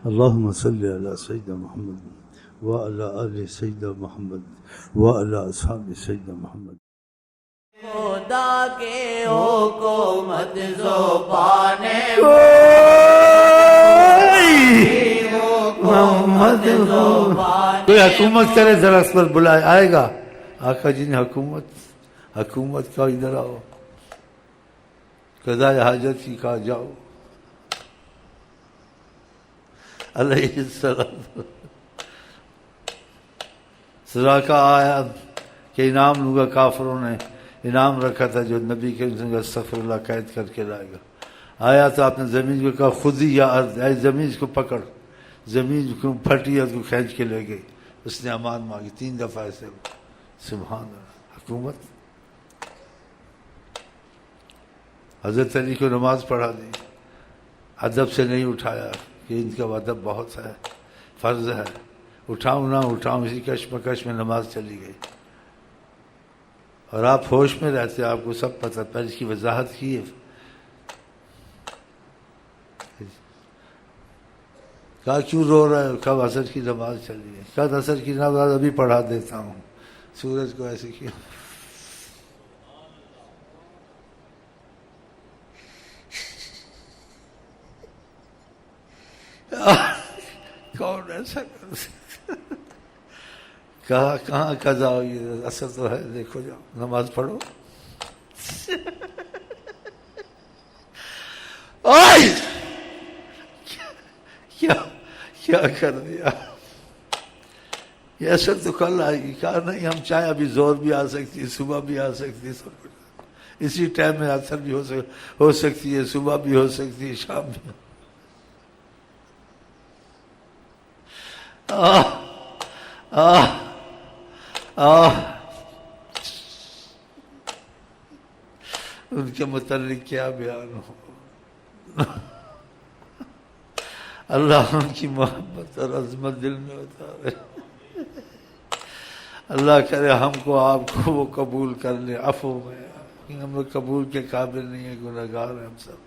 اللهم صل على سيدنا محمد وعلى آل سيدنا محمد وعلى أصحاب سيدنا محمد. خدا کے حکومت زبان محمد زبان کوئی حکومت کرے ذرا اس پر بلائے آئے گا. آقا جی نے حکومت کا ادھر آؤ، قضاء حاجت کی کہا جاؤ. علیہ السلام سراقہ آیا کہ انعام لوں گا. کافروں نے انعام رکھا تھا جو نبی کے استغفر اللہ قید کر کے لائے گا. آیا تو آپ نے زمین کو کہا خود ہی یا ارض، اے زمین کو پکڑ. زمین کو پھٹی اس کو کھینچ کے لے گئی. اس نے امان مانگی 3 دفعہ ایسے. سبحان اللہ. حکومت. حضرت علی کو نماز پڑھا دی، ادب سے نہیں اٹھایا کہ ان کا ادب بہت ہے، فرض ہے، اٹھاؤں نہ اٹھاؤں، اسی کشمکش میں نماز چلی گئی. اور آپ ہوش میں رہتے، آپ کو سب پتہ. پہلے اس کی وضاحت کی ہے. کہا کیوں رو رہے ہو؟ کب عصر کی نماز چلی ہے. کب عصر کی نماز ابھی پڑھا دیتا ہوں. سورج کو ایسے کیا. کون ایسا کر سکتا؟ کہا کہاں قضا ہوئی؟ اثر تو ہے، دیکھو جاؤ نماز پڑھو. کیا کر دیا. یہ اثر تو کل آئے گی. کہا نہیں، ہم چاہیں ابھی زور بھی آ سکتی ہے، صبح بھی آ سکتی ہے، سب کچھ اسی ٹائم میں اثر بھی ہو سکتی ہے، صبح بھی ہو سکتی ہے، شام بھی. ان کے متعلق کیا بیان ہو. اللہ ان کی محبت اور عظمت دل میں اتارے. اللہ کرے ہم کو آپ کو وہ قبول کر لے عفو میں. ہم لوگ قبول کے قابل نہیں ہیں، گنہگار ہیں ہم سب.